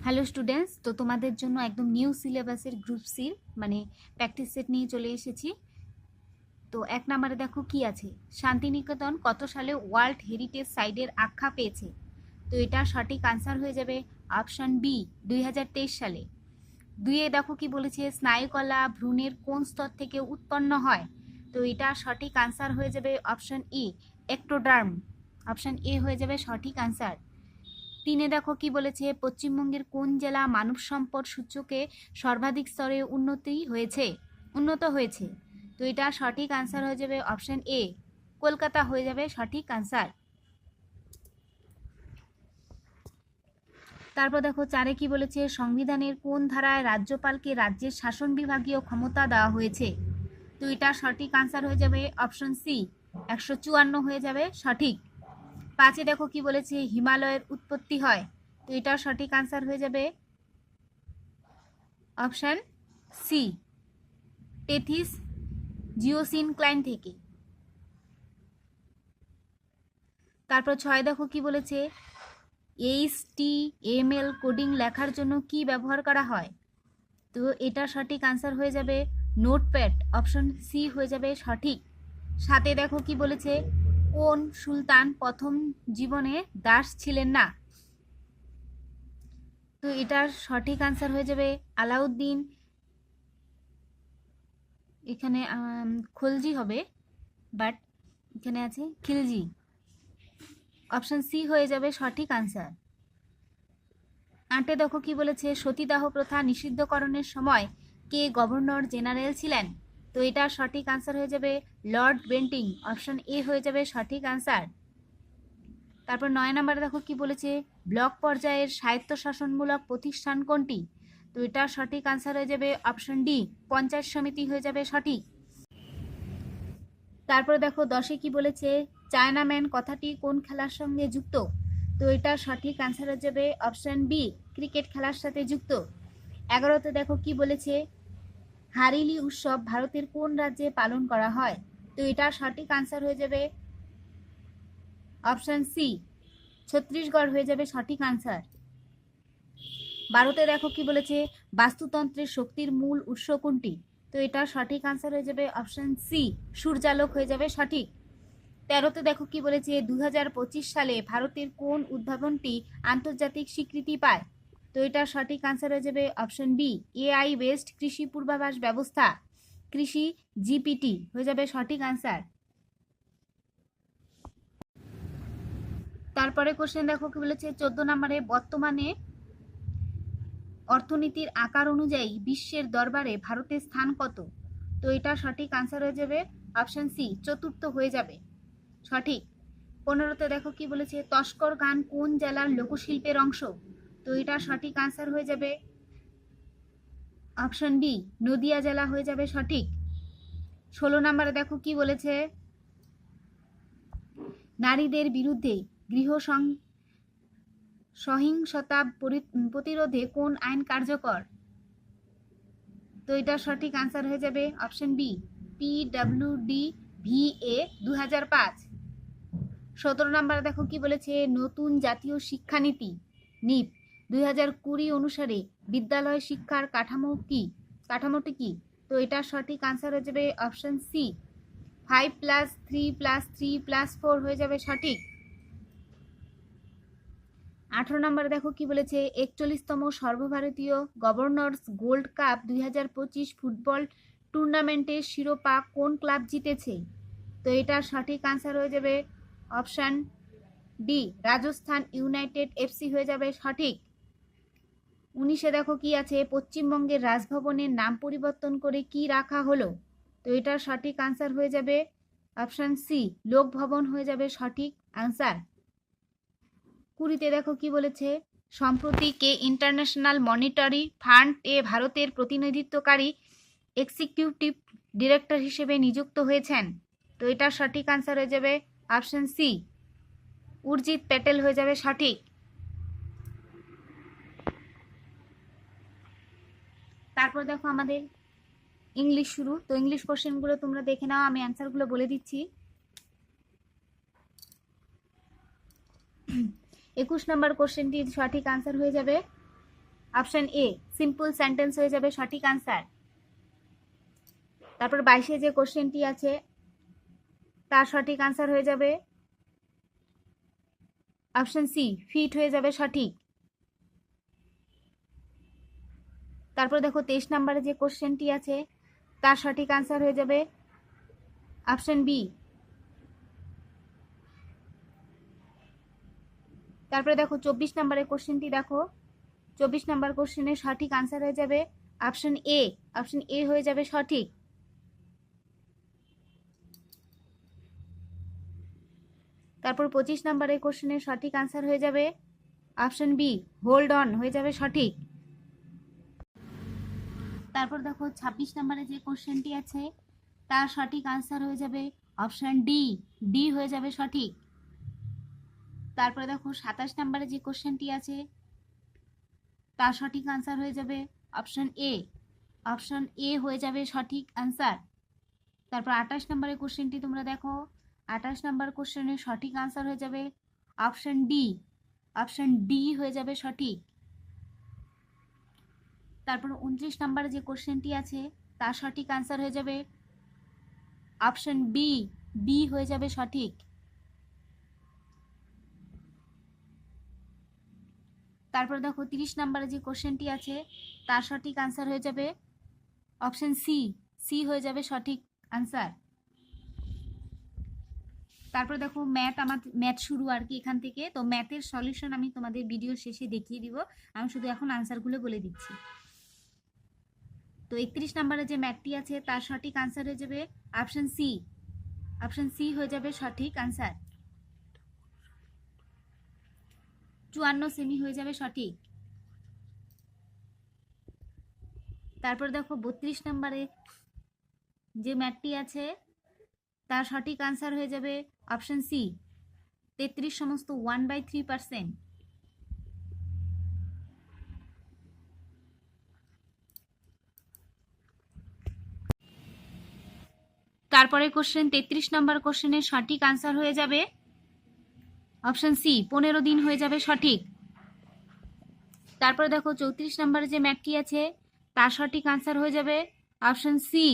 Hello students, তো তোমাদের জন্য একদম নিউ সিলেবাসের গ্রুপ সির মানে প্র্যাকটিস সেট নিয়ে চলে এসেছি। তো 1 নম্বরে দেখো কি আছে, শান্তিনিকেতন কত সালে ওয়ার্ল্ড হেরিটেজ সাইটের আখ্যা পেয়েছে? তো এটা সঠিক আনসার হয়ে যাবে অপশন বি, 2023 সালে। 2-এ দেখো কি বলেছে, স্নায়ুকলা ভ্রূণের কোন স্তর থেকে উৎপন্ন হয়? তো এটা সঠিক আনসার হয়ে যাবে option E, ectoderm. Option A হয়ে যাবে সঠিক আনসার। 3-এ দেখো কি বলেছে, পশ্চিমবঙ্গের কোন জেলা মানব সম্পদ সূচকে সর্বাধিক স্তরে উন্নত হয়েছে? তো এটা সঠিক আনসার হয়ে যাবে অপশন এ, কলকাতা হয়ে যাবে সঠিক আনসার। তারপর দেখো 4-এ কি বলেছে, সংবিধানের কোন ধারায় রাজ্যপালকে রাজ্যের শাসন বিভাগীয় ক্ষমতা দেওয়া হয়েছে? তো এটা সঠিক আনসার হয়ে যাবে অপশন সি, 154 হয়ে যাবে সঠিক। 5-এ দেখো কি বলেছে, হিমালয়ের উৎপত্তি হয়? তো এটা সঠিক আনসার হয়ে যাবে অপশন সি, টেথিস জিওসিনক্লাইন থেকে। তারপর 6 দেখো কি বলেছে, HTML কোডিং লেখার জন্য কি ব্যবহার করা হয়? তো এটা সঠিক আনসার হয়ে যাবে নোটপ্যাড, অপশন সি হয়ে যাবে সঠিক। 7-এ দেখো কি বলেছে, কোন সুলতান প্রথম জীবনে দাস ছিলেন না? তো এটার সঠিক আনসার হয়ে যাবে আলাউদ্দিন, এখানে খলজি হবে, বাট এখানে আছে খিলজি। অপশন সি হয়ে যাবে সঠিক আনসার। 8-এ দেখো কি বলেছে, সতীদাহ প্রথা নিষিদ্ধকরণের সময় কে গভর্নর জেনারেল ছিলেন? তো এটা সঠিক আনসার হয়ে যাবে লর্ড বেন্টিং, অপশন এ হয়ে যাবে সঠিক আনসার। তারপর 9 নম্বরে দেখো কি বলেছে, ব্লক পর্যায়ের স্বায়ত্তশাসনমূলক প্রতিষ্ঠান কোনটি? তো এটা সঠিক আনসার হয়ে যাবে অপশন ডি, পঞ্চায়েত সমিতি হয়ে যাবে সঠিক। তারপরে দেখো 10-এ কি বলেছে, চায়নাম্যান কথাটি কোন খেলার সঙ্গে যুক্ত? তো এটা সঠিক আনসার হয়ে যাবে অপশন বি, ক্রিকেট খেলার সাথে যুক্ত। 11-তে দেখো কি বলেছে, হারিলি উৎসব ভারতের কোন রাজ্যে পালন করা হয়? তো এটা সঠিক আনসার হয়ে যাবে অপশন সি, ছত্তিশগড় হয়ে যাবে সঠিক আনসার। 12-তে দেখো কি বলেছে, বাস্তুতন্ত্রের শক্তির মূল উৎস কোনটি? তো এটা সঠিক আনসার হয়ে যাবে অপশন সি, সূর্যালোক হয়ে যাবে সঠিক। 13-তে দেখো কি বলেছে, 2025 সালে ভারতের কোন উদ্ভাবনটি আন্তর্জাতিক স্বীকৃতি পায়? তো এটা সঠিক আনসার হয়ে যাবে অপশন বি, AI বেসড কৃষি পূর্বাভাস ব্যবস্থা, কৃষি জিপিটি হয়ে যাবে সঠিক আনসার। তারপরে কোশ্চেন দেখো কি বলেছে, 14 নম্বরে, বর্তমানে অর্থনীতির আকার অনুযায়ী বিশ্বের দরবারে ভারতের স্থান কত? তো এটা সঠিক আনসার হয়ে যাবে অপশন সি, চতুর্থ হয়ে যাবে সঠিক। 15-তে দেখো কি বলেছে, তস্কর গান কোন জেলার লোকশিল্পের অংশ? তো এটা সঠিক আনসার হয়ে যাবে অপশন ডি, নদিয়া জেলা হয়ে যাবে সঠিক। 16 নম্বরে দেখো কি বলেছে, নারীদের বিরুদ্ধে গৃহ সহিংসতা প্রতিরোধে কোন আইন কার্যকর? তো এটা সঠিক আনসার হয়ে যাবে অপশন বি, PWD-VA 2005। 17 নম্বরে দেখো কি বলেছে, নতুন জাতীয় শিক্ষানীতি নিপ 2020 অনুসারে বিদ্যালয় শিক্ষার কাঠামোটি কি? তো এটা সঠিক আনসার হয়ে যাবে অপশন সি, 5+3+3+4 হয়ে যাবে সঠিক। 18 নম্বরে দেখো কি বলেছে, 41তম সর্বভারতীয় গভর্নর্স গোল্ড কাপ 2025 ফুটবল টুর্নামেন্টের শিরোপা কোন ক্লাব জিতেছে? তো এটা সঠিক আনসার হয়ে যাবে option D, Rajasthan United FC হয়ে যাবে সঠিক। 19-এ দেখো কি আছে, পশ্চিমবঙ্গের রাজভবনের নাম পরিবর্তন করে কি রাখা হলো? তো এটার সঠিক আনসার হয়ে যাবে অপশন সি, লোকভবন হয়ে যাবে সঠিক আনসার। 20-তে দেখো কি বলেছে, সম্প্রতি কে ইন্টারন্যাশনাল মনিটারি ফান্ড এ ভারতের প্রতিনিধিত্বকারী এক্সিকিউটিভ ডিরেক্টর হিসেবে নিযুক্ত হয়েছেন? তো এটার সঠিক আনসার হয়ে যাবে অপশন সি, উর্জিত প্যাটেল হয়ে যাবে সঠিক। তারপর দেখো আমাদের ইংলিশ শুরু, তো ইংলিশ কোশ্চেনগুলো তোমরা দেখে নাও, আমি অ্যান্সারগুলো বলে দিচ্ছি। 21 নম্বর কোশ্চেনটির সঠিক আনসার হয়ে যাবে অপশন এ সিম্পল সেন্টেন্স হয়ে যাবে সঠিক আনসার। তারপর 22-এ যে কোশ্চেনটি আছে তার সঠিক আনসার হয়ে যাবে অপশন সি ফিট হয়ে যাবে সঠিক। তারপর দেখো 23 নম্বরে যে কোশ্চেনটি আছে তার সঠিক আনসার হয়ে যাবে অপশন বি। তারপরে দেখো 24 নম্বরের কোশ্চেনটি দেখো, 24 নম্বর কোশ্চেনের সঠিক আনসার হয়ে যাবে অপশন এ। অপশন এ হয়ে যাবে সঠিক। তারপর 25 নম্বরের কোশ্চেনের সঠিক আনসার হয়ে যাবে অপশন বি হোল্ড অন হয়ে যাবে সঠিক। তারপর দেখো 26 নম্বরে যে কোশ্চেনটি আছে তার সঠিক আনসার হয়ে যাবে অপশন ডি। ডি হয়ে যাবে সঠিক। তারপরে দেখো 27 নম্বরে যে কোশ্চেনটি আছে তার সঠিক আনসার হয়ে যাবে অপশন এ। অপশন এ হয়ে যাবে সঠিক আনসার। তারপর 28 নম্বরের কোশ্চেনটি তোমরা দেখো, 28 নম্বর কোশ্চেনের সঠিক আনসার হয়ে যাবে অপশন ডি। অপশন ডি হয়ে যাবে সঠিক। তারপর 29 নম্বরে যে কোশ্চেনটি আছে তার সঠিক আনসার হয়ে যাবে অপশন বি। বি হয়ে যাবে সঠিক। তারপর দেখো 30 নম্বরে যে কোশ্চেনটি আছে তার সঠিক আনসার হয়ে যাবে অপশন সি। সি হয়ে যাবে সঠিক আনসার। তারপর দেখো ম্যাথ শুরু আর কি এখান থেকে, তো ম্যাথের সলিউশন আমি তোমাদের ভিডিও শেষে দেখিয়ে দিব, আমি শুধু এখন আনসারগুলো বলে দিচ্ছি। তো 31 নম্বরে যে ম্যাথটি আছে তার সঠিক আনসার হয়ে যাবে অপশন সি। অপশন সি হয়ে যাবে সঠিক আনসার। 54 সেমি হয়ে যাবে সঠিক। তারপর দেখো 32 নম্বরে যে ম্যাথটি আছে তার সঠিক আনসার হয়ে যাবে অপশন সি 33 সমস্ত 1/3%। তারপরে কোশ্চেন 33 নম্বর কোশ্চেনের সঠিক আনসার হয়ে যাবে অপশন সি 15 দিন হয়ে যাবে সঠিক। তারপরে দেখো 34 নম্বরে যে ম্যাথটি আছে তার সঠিক আনসার হয়ে যাবে অপশন সি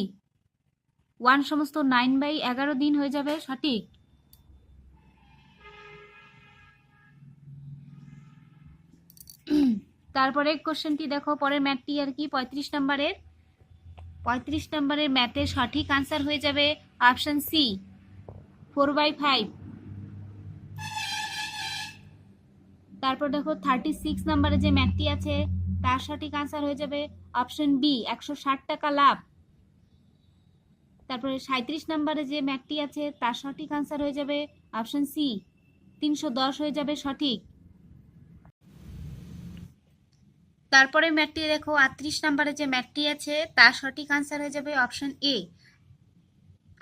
1 সমস্ত 9/11 দিন হয়ে যাবে সঠিক। তারপরে কোশ্চেনটি দেখো, পরের ম্যাথটি আর কি 35 নম্বরের ম্যাথের সঠিক আনসার হয়ে যাবে অপশন সি 4/5। তারপর দেখো 36 নম্বরে যে ম্যাথটি আছে তার সঠিক আনসার হয়ে যাবে অপশন বি 160 টাকা লাভ। তারপরে 37 নম্বরে যে ম্যাথটি আছে তার সঠিক আনসার হয়ে যাবে অপশন সি 310 হয়ে যাবে সঠিক। তারপরে ম্যাথটি দেখো 38 নম্বরে যে ম্যাথটি আছে তার সঠিক আনসার হয়ে যাবে অপশন এ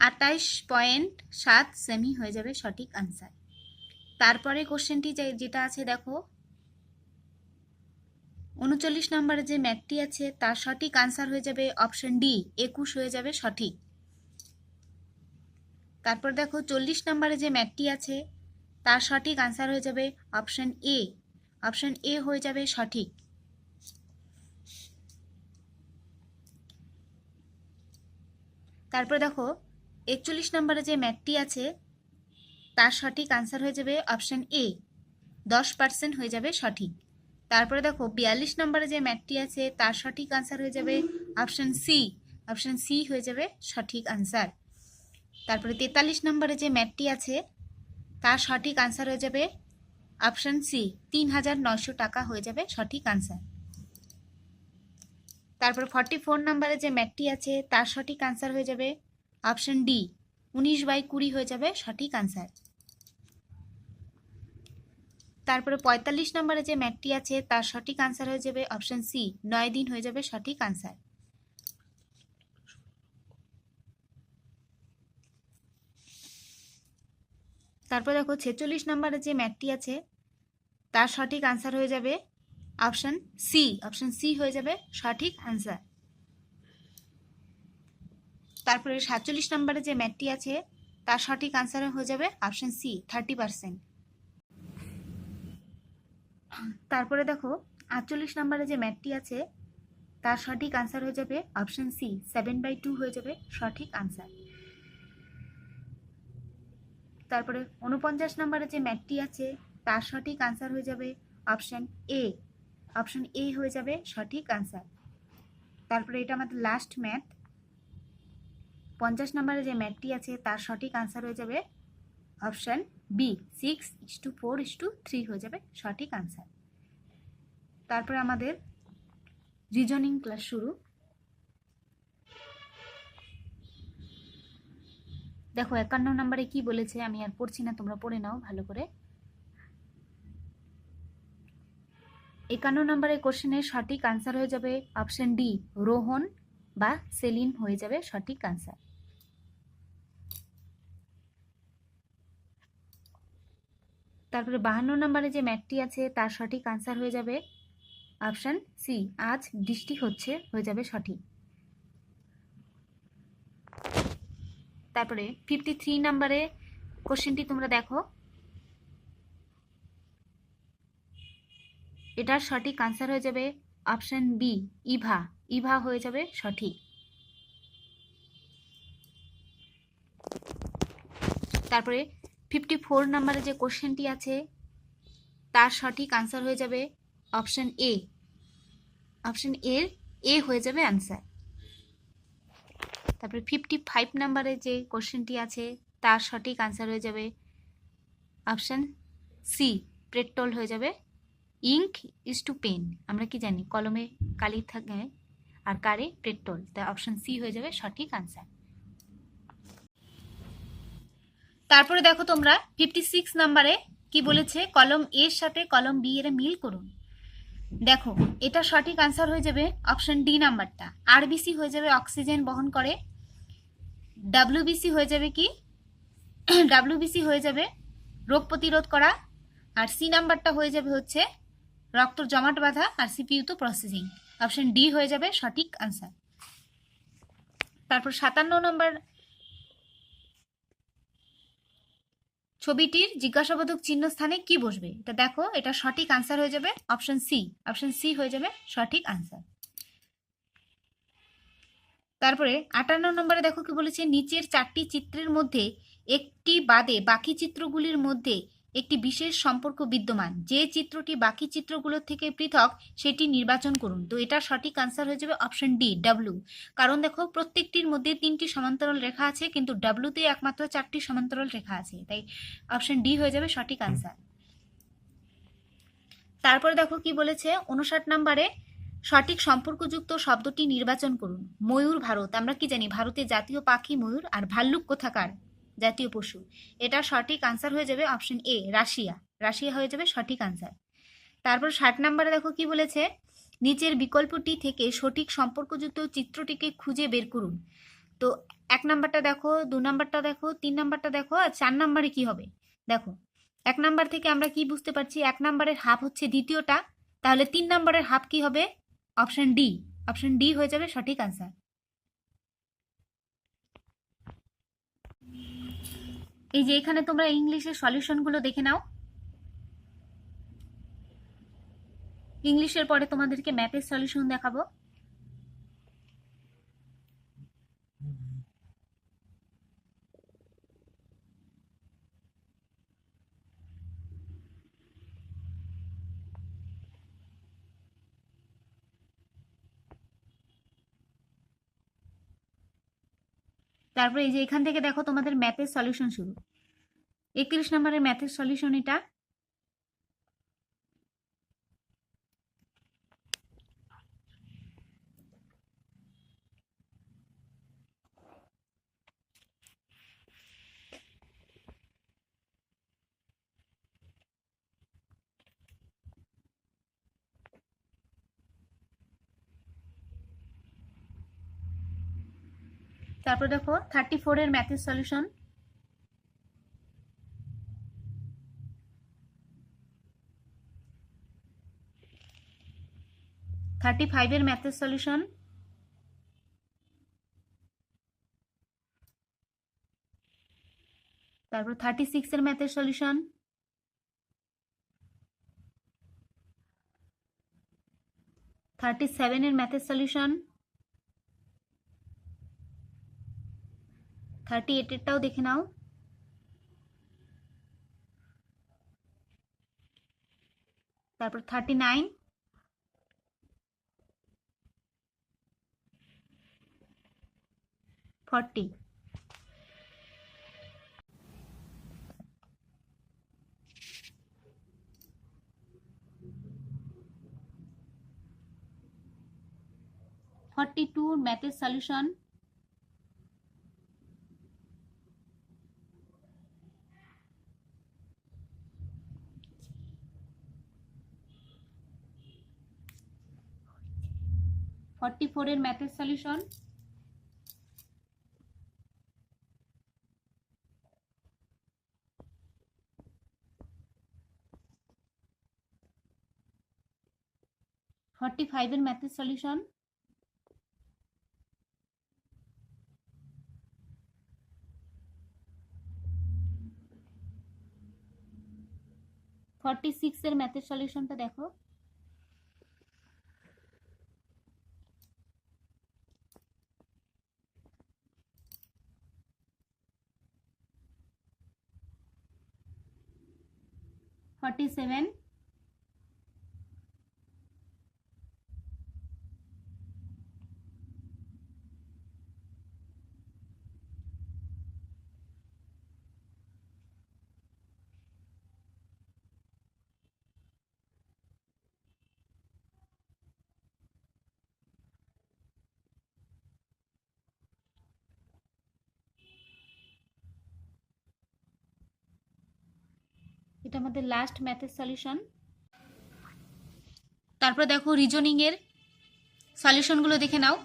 28.7 সেমি হয়ে যাবে সঠিক আনসার। তারপরে কোশ্চেনটি যেটা আছে দেখো 39 নম্বরে যে ম্যাথটি আছে তার সঠিক আনসার হয়ে যাবে অপশন ডি 21 হয়ে যাবে সঠিক। তারপর দেখো 40 নম্বরে যে ম্যাথটি আছে তার সঠিক আনসার হয়ে যাবে অপশন এ। অপশন এ হয়ে যাবে সঠিক। তারপর দেখো 41 নম্বরে যে ম্যাথটি আছে তার সঠিক আনসার হয়ে যাবে অপশন এ 10% হয়ে যাবে সঠিক। তারপরে দেখো 42 নম্বরে যে ম্যাথটি আছে তার সঠিক আনসার হয়ে যাবে অপশন সি। অপশন সি হয়ে যাবে সঠিক আনসার। তারপরে 43 নম্বরে যে ম্যাথটি আছে তার সঠিক আনসার হয়ে যাবে অপশন সি 3900 টাকা হয়ে যাবে সঠিক আনসার। তারপর 44 নম্বরে যে ম্যাথটি আছে তার সঠিক আনসার হয়ে যাবে অপশন ডি 19/20 হয়ে যাবে সঠিক আনসার। তারপরে 45 নম্বরে যে ম্যাথটি আছে তার সঠিক আনসার হয়ে যাবে অপশন সি 9 দিন হয়ে যাবে সঠিক আনসার। তারপর দেখো 46 নম্বরে যে ম্যাথটি আছে তার সঠিক আনসার হয়ে যাবে অপশন সি। অপশন সি হয়ে যাবে সঠিক আনসার। তারপরে 47 নম্বরে যে ম্যাথটি আছে তার সঠিক আনসার হয়ে যাবে অপশন সি 30%। তারপরে দেখো 48 নম্বরে যে ম্যাথটি আছে তার সঠিক আনসার হয়ে যাবে অপশন সি, 7/2 হয়ে যাবে সঠিক আনসার। তারপরে 49 নম্বরে যে ম্যাথটি আছে তার সঠিক আনসার হয়ে যাবে অপশন এ, অপশন এ হয়ে যাবে সঠিক আনসার। তারপরে এটা আমাদের লাস্ট ম্যাথ, 50 নম্বরে যে ম্যাথটি আছে তার সঠিক আনসার হয়ে যাবে অপশন বি, 6:4:3 হয়ে যাবে সঠিক আনসার। তারপরে আমাদের রিজনিং ক্লাস শুরু। দেখো 51 নম্বরে কি বলেছে, আমি আর পড়ছি না, তোমরা পড়ে নাও ভালো করে। 51 নম্বরের কোশ্চেনের সঠিক আনসার হয়ে যাবে অপশন ডি, রোহন বা সেলিম হয়ে যাবে সঠিক আনসার। তারপরে 52 নম্বরে যে ম্যাথটি আছে তার সঠিক আনসার হয়ে যাবে অপশন সি, আজ বৃষ্টি হচ্ছে হয়ে যাবে সঠিক। তারপরে 53 নম্বরে কোশ্চেনটি তোমরা দেখো, এটার সঠিক আনসার হয়ে যাবে অপশন বি, ইভা, ইভা হয়ে যাবে সঠিক। তারপরে 54 নম্বরে যে কোশ্চেনটি আছে তার সঠিক আনসার হয়ে যাবে অপশন এ, অপশন এর এ হয়ে যাবে আনসার। তারপরে 55 নম্বরে যে কোশ্চেনটি আছে তার সঠিক আনসার হয়ে যাবে অপশন সি, পেট্রোল হয়ে যাবে। ইঙ্ক ইজ টু পেন, আমরা কি জানি কলমে কালি থাকে আর কারে পেট্রোল, তাই অপশন সি হয়ে যাবে সঠিক আনসার। তারপরে দেখো তোমরা 56 নম্বরে কি বলেছে, কলম এর সাথে কলম বি এর মিল করুন। দেখো এটা সঠিক আনসার হয়ে যাবে অপশন ডি নাম্বারটা, আরবিসি হয়ে যাবে অক্সিজেন বহন করে, ডাব্লিউবিসি হয়ে যাবে কি, ডাব্লিউবিসি হয়ে যাবে রোগ প্রতিরোধ করা, আর সি নাম্বারটা হয়ে যাবে হচ্ছে রক্ত জমাট বাঁধা, আর সিপিইউ তো প্রসেসিং। অপশন ডি হয়ে যাবে সঠিক আনসার। তারপর 57 নম্বর ছবিটির জিজ্ঞাসাবোধক চিহ্ন স্থানে কি বসবে, এটা দেখো, এটা সঠিক আনসার হয়ে যাবে অপশন সি, অপশন সি হয়ে যাবে সঠিক আনসার। তারপরে 58 নম্বরে দেখো কি বলেছে, নিচের 4টি চিত্রের মধ্যে একটি বাদে বাকি চিত্রগুলির মধ্যে একটি বিশেষ সম্পর্ক বিদ্যমান, যে চিত্রটি বাকি চিত্রগুলোর থেকে পৃথক সেটি নির্বাচন করুন। তো এটা সঠিক আনসার হয়ে যাবে অপশন ডি, ডাব্লু। কারণ দেখো প্রত্যেকটির মধ্যে 3টি সমান্তরাল রেখা আছে, কিন্তু ডাব্লুতে একমাত্র 4টি সমান্তরাল রেখা আছে, তাই অপশন ডি হয়ে যাবে সঠিক আনসার। তারপরে দেখো কি বলেছে, 59 নম্বরে সঠিক সম্পর্কযুক্ত শব্দটি নির্বাচন করুন। ময়ূর ভারত, আমরা কি জানি ভারতের জাতীয় পাখি ময়ূর, আর ভাল্লুক কোথাকার জাতীয় পশু, এটা সঠিক আনসার হয়ে যাবে অপশন এ, রাশিয়া, রাশিয়া হয়ে যাবে সঠিক আনসার। তারপর 60 নম্বরে দেখো কি বলেছে, নিচের বিকল্পটি থেকে সঠিক সম্পর্কযুক্ত চিত্রটিকে খুঁজে বের করুন। তো 1 নাম্বারটা দেখো, 2 নাম্বারটা দেখো, 3 নাম্বারটা দেখো, আর 4 নাম্বারে কি হবে দেখো। 1 নাম্বার থেকে আমরা কি বুঝতে পারছি, 1 নাম্বারের হাফ হচ্ছে দ্বিতীয়টা, তাহলে 3 নাম্বারের হাফ কি হবে, অপশন ডি, অপশন ডি হয়ে যাবে সঠিক আনসার। এই যে এখানে তোমরা ইংলিশের সলিউশনগুলো দেখে নাও, ইংলিশের পরে তোমাদেরকে ম্যাথের সলিউশন দেখাবো। তারপরে এই যে এখান থেকে দেখো তোমাদের ম্যাথের সলিউশন শুরু, 31 নম্বরের ম্যাথের সলিউশন এটা। তারপর দেখো 34 এর ম্যাথের সলিউশন, থার্টি ফাইভের ম্যাথের সলিউশন, তারপর 36 এর ম্যাথের সলিউশন, 37 এর ম্যাথের সলিউশন, 38 এরটাও দেখে নাও। তারপর 39, 40। টু ম্যাথের সলিউশন, 44 এর ম্যাথের সলিউশন, 45 এর ম্যাথের সলিউশন, 46 এর ম্যাথের সলিউশনটা দেখো। ফর্টি সেভেন, এটা আমাদের লাস্ট ম্যাথের সলিউশন। তারপর দেখো রিজনিং এর সলিউশনগুলো দেখে নাও।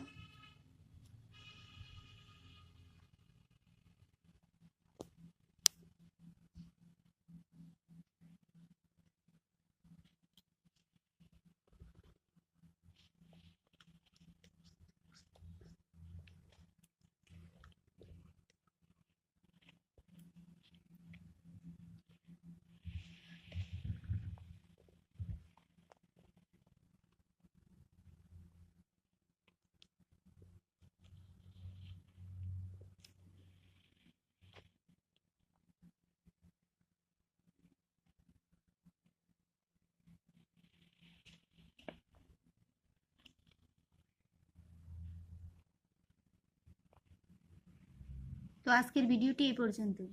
তো আজকের ভিডিওটি এই পর্যন্তই।